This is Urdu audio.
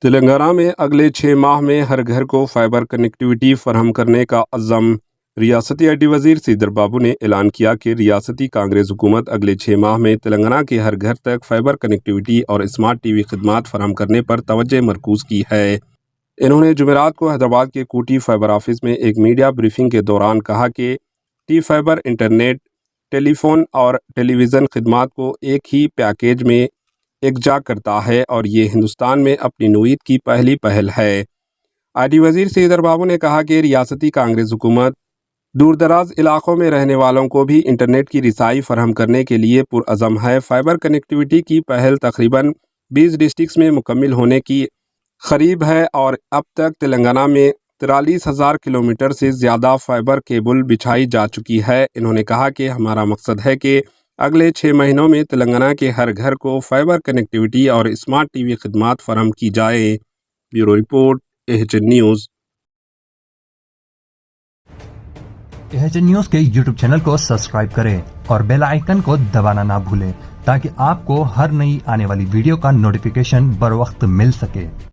تلنگانہ میں اگلے 6 ماہ میں ہر گھر کو فائبر کنیکٹیوٹی فراہم کرنے کا عزم۔ ریاستی آئی ٹی وزیر سریدر بابو نے اعلان کیا کہ ریاستی کانگریس حکومت اگلے 6 ماہ میں تلنگانہ کے ہر گھر تک فائبر کنیکٹیوٹی اور اسمارٹ ٹی وی خدمات فراہم کرنے پر توجہ مرکوز کی ہے۔ انہوں نے جمعرات کو حیدرآباد کے کوٹی فائبر آفس میں ایک میڈیا بریفنگ کے دوران کہا کہ ٹی فائبر انٹرنیٹ، ٹیلی فون اور ٹیلی ویژن خدمات کو ایک ہی پیکیج میں یکجا کرتا ہے اور یہ ہندوستان میں اپنی نوعیت کی پہلی پہل ہے۔ آئی ٹی وزیر سریدر بابو نے کہا کہ ریاستی کانگریس حکومت دور دراز علاقوں میں رہنے والوں کو بھی انٹرنیٹ کی رسائی فراہم کرنے کے لیے پرعزم ہے۔ فائبر کنیکٹیوٹی کی پہل تقریباً 20 ڈسٹرکٹس میں مکمل ہونے کی قریب ہے اور اب تک تلنگانہ میں 43,000 کلومیٹر سے زیادہ فائبر کیبل بچھائی جا چکی ہے۔ انہوں نے کہا کہ ہمارا مقصد ہے کہ اگلے 6 مہینوں میں تلنگانہ کے ہر گھر کو فائبر کنیکٹیوٹی اور اسمارٹ ٹی وی خدمات فراہم کی جائے۔ Bureau report AHN news. AHN news کے YouTube چینل کو سبسکرائب کریں اور بیل آئیکن کو دبانا نہ بھولیں تاکہ آپ کو ہر نئی آنے والی ویڈیو کا نوٹیفیکیشن بر وقت مل سکے۔